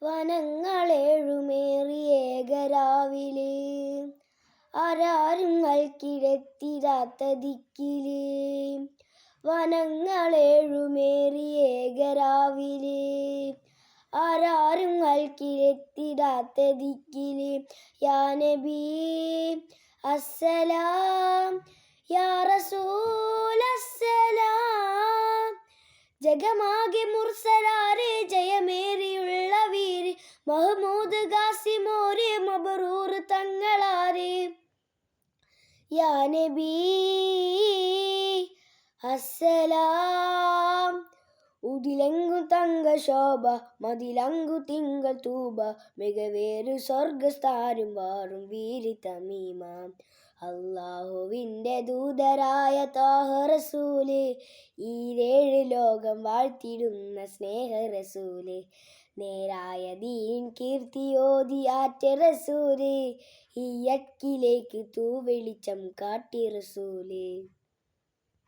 വനങ്ങളേഴുമേറിയേകരാവിലെ ആരാരും നൽകിടത്തിടാത്ത ദിക്കിലെ വനങ്ങളേഴുമേറിയേകരാവിലെ ആരാരും നൽകിടത്തിടാത്ത ദിക്കിലെ യാ നബി അസ്സലാം യാ റസൂൽ അസ്സലാം ജഗമാകെ മുർസലാരെ ജയമേറിയുള്ള വീര് മഹ്മൂദ് ഗാസിമോരെ മബ്റൂർ തങ്ങളാരെ യാ നബി അസ്സലാം ഉദിലങ്കു തങ്ക ശോഭ മതിലങ്കു തിങ്കൾ തൂബ മികവേറു സ്വർഗസ്ഥാനും വാറും വീരി തമീമ അല്ലാഹുവിൻ്റെ ദൂതരായ ത്വാഹ റസൂലേ ഈരേഴ് ലോകം വാഴ്ത്തിടുന്ന സ്നേഹ റസൂലേ നേരായ ദീൻ കീർത്തിയോതി ആറ്റ റസൂലേ ഈ അക്കിലേക്ക് തൂവെളിച്ചം കാട്ടി റസൂലേ.